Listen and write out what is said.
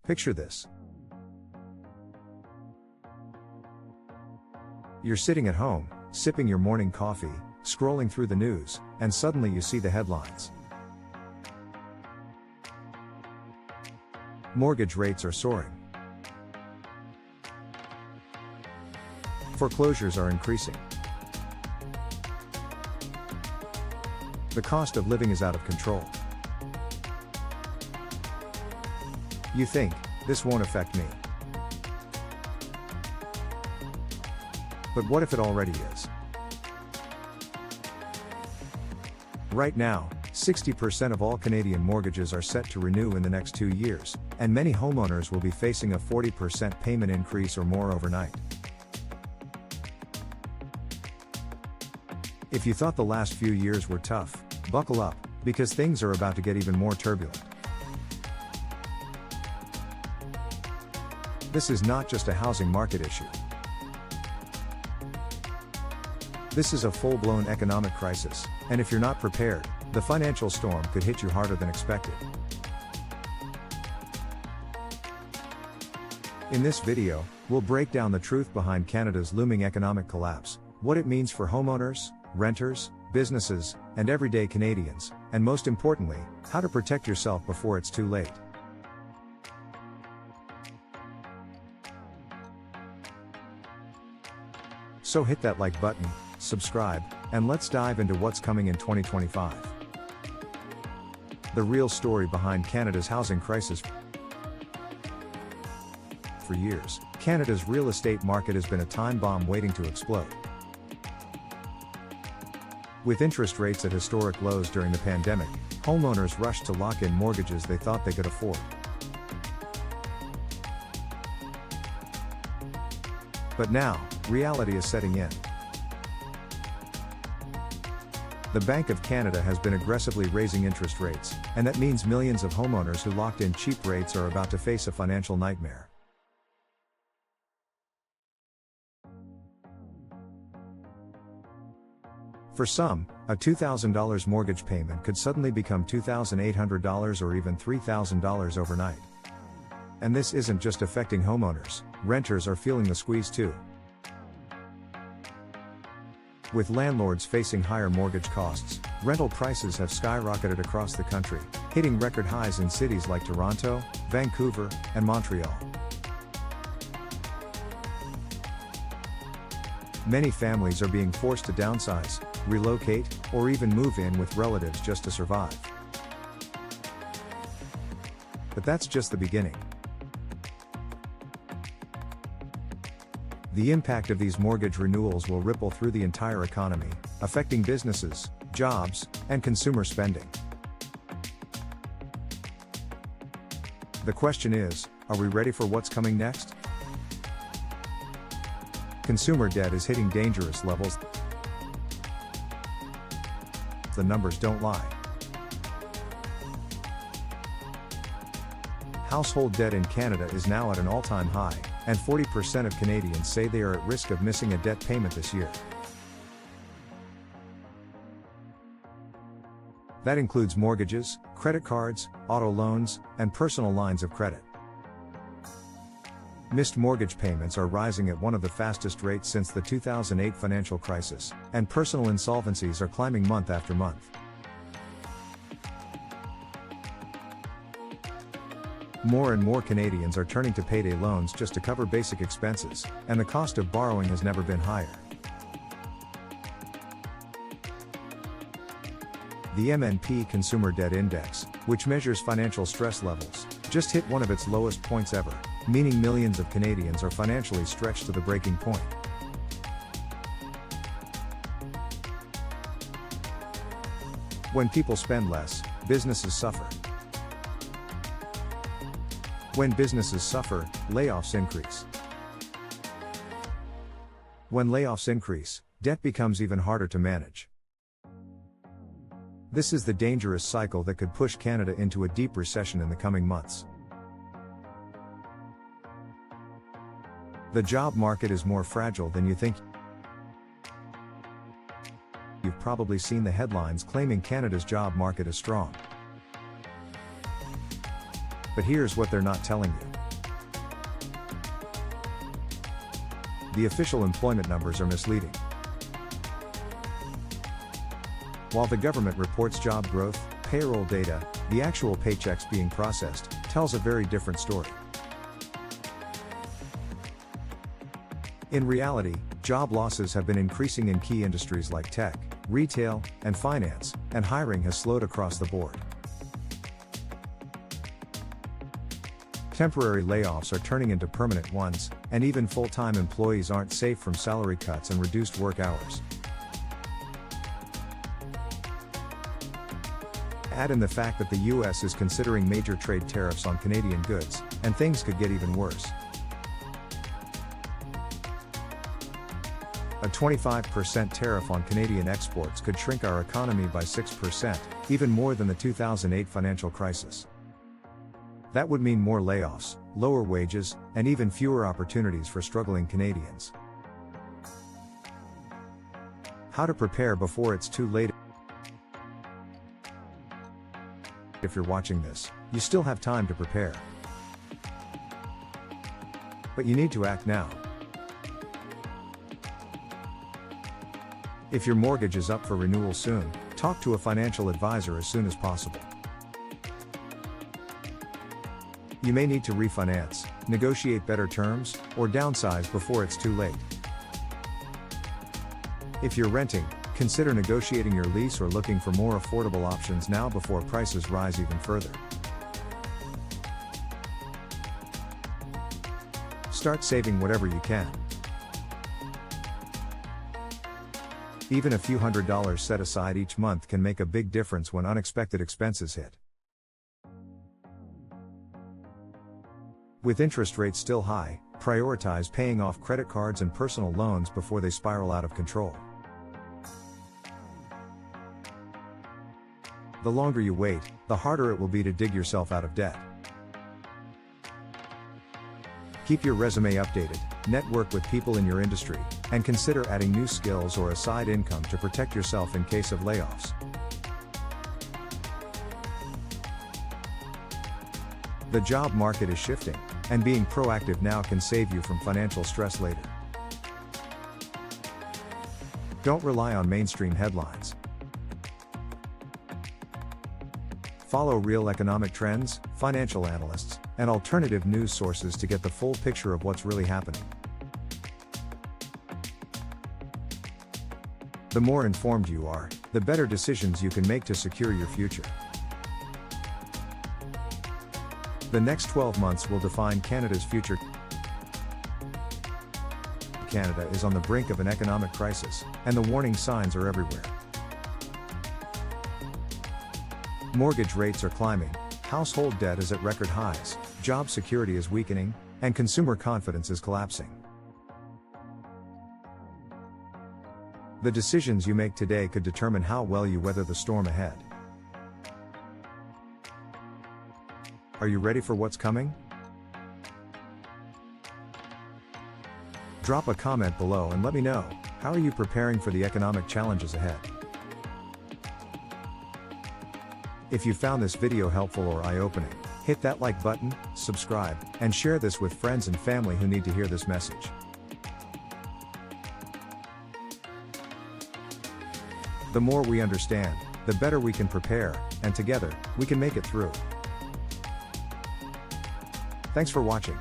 Picture this. You're sitting at home, sipping your morning coffee, scrolling through the news, and suddenly you see the headlines. Mortgage rates are soaring. Foreclosures are increasing. The cost of living is out of control. You think, this won't affect me. But what if it already is? Right now, 60% of all Canadian mortgages are set to renew in the next 2 years, and many homeowners will be facing a 40% payment increase or more overnight. If you thought the last few years were tough, buckle up, because things are about to get even more turbulent. This is not just a housing market issue. This is a full-blown economic crisis, and if you're not prepared, the financial storm could hit you harder than expected. In this video, we'll break down the truth behind Canada's looming economic collapse, what it means for homeowners, renters, businesses, and everyday Canadians, and most importantly, how to protect yourself before it's too late. So hit that like button, subscribe, and let's dive into what's coming in 2025. The real story behind Canada's housing crisis. For years, Canada's real estate market has been a time bomb waiting to explode. With interest rates at historic lows during the pandemic, homeowners rushed to lock in mortgages they thought they could afford. But now, reality is setting in. The Bank of Canada has been aggressively raising interest rates, and that means millions of homeowners who locked in cheap rates are about to face a financial nightmare. For some, a $2,000 mortgage payment could suddenly become $2,800 or even $3,000 overnight. And this isn't just affecting homeowners, renters are feeling the squeeze too. With landlords facing higher mortgage costs, rental prices have skyrocketed across the country, hitting record highs in cities like Toronto, Vancouver, and Montreal. Many families are being forced to downsize, relocate, or even move in with relatives just to survive. But that's just the beginning. The impact of these mortgage renewals will ripple through the entire economy, affecting businesses, jobs, and consumer spending. The question is, are we ready for what's coming next? Consumer debt is hitting dangerous levels. The numbers don't lie. Household debt in Canada is now at an all-time high, and 40% of Canadians say they are at risk of missing a debt payment this year. That includes mortgages, credit cards, auto loans, and personal lines of credit. Missed mortgage payments are rising at one of the fastest rates since the 2008 financial crisis, and personal insolvencies are climbing month after month. More and more Canadians are turning to payday loans just to cover basic expenses, and the cost of borrowing has never been higher. The MNP Consumer Debt Index, which measures financial stress levels, just hit one of its lowest points ever, meaning millions of Canadians are financially stretched to the breaking point. When people spend less, businesses suffer. When businesses suffer, layoffs increase. When layoffs increase, debt becomes even harder to manage. This is the dangerous cycle that could push Canada into a deep recession in the coming months. The job market is more fragile than you think. You've probably seen the headlines claiming Canada's job market is strong. But here's what they're not telling you. the official employment numbers are misleading. While the government reports job growth, payroll data, the actual paychecks being processed tells a very different story. In reality, job losses have been increasing in key industries like tech, retail, and finance, and hiring has slowed across the board. Temporary layoffs are turning into permanent ones, and even full-time employees aren't safe from salary cuts and reduced work hours. Add in the fact that the US is considering major trade tariffs on Canadian goods, and things could get even worse. A 25% tariff on Canadian exports could shrink our economy by 6%, even more than the 2008 financial crisis. That would mean more layoffs, lower wages, and even fewer opportunities for struggling Canadians. How to prepare before it's too late. If you're watching this, you still have time to prepare. But you need to act now. If your mortgage is up for renewal soon, talk to a financial advisor as soon as possible. You may need to refinance, negotiate better terms, or downsize before it's too late. If you're renting, consider negotiating your lease or looking for more affordable options now before prices rise even further. Start saving whatever you can. Even a few $100s set aside each month can make a big difference when unexpected expenses hit. With interest rates still high, prioritize paying off credit cards and personal loans before they spiral out of control. The longer you wait, the harder it will be to dig yourself out of debt. Keep your resume updated, network with people in your industry, and consider adding new skills or a side income to protect yourself in case of layoffs. The job market is shifting, and being proactive now can save you from financial stress later. Don't rely on mainstream headlines. Follow real economic trends, financial analysts, and alternative news sources to get the full picture of what's really happening. The more informed you are, the better decisions you can make to secure your future. The next 12 months will define Canada's future. Canada is on the brink of an economic crisis, and the warning signs are everywhere. Mortgage rates are climbing, household debt is at record highs, job security is weakening, and consumer confidence is collapsing. The decisions you make today could determine how well you weather the storm ahead. Are you ready for what's coming? Drop a comment below and let me know, how are you preparing for the economic challenges ahead? If you found this video helpful or eye-opening, hit that like button, subscribe, and share this with friends and family who need to hear this message. The more we understand, the better we can prepare, and together, we can make it through. Thanks for watching.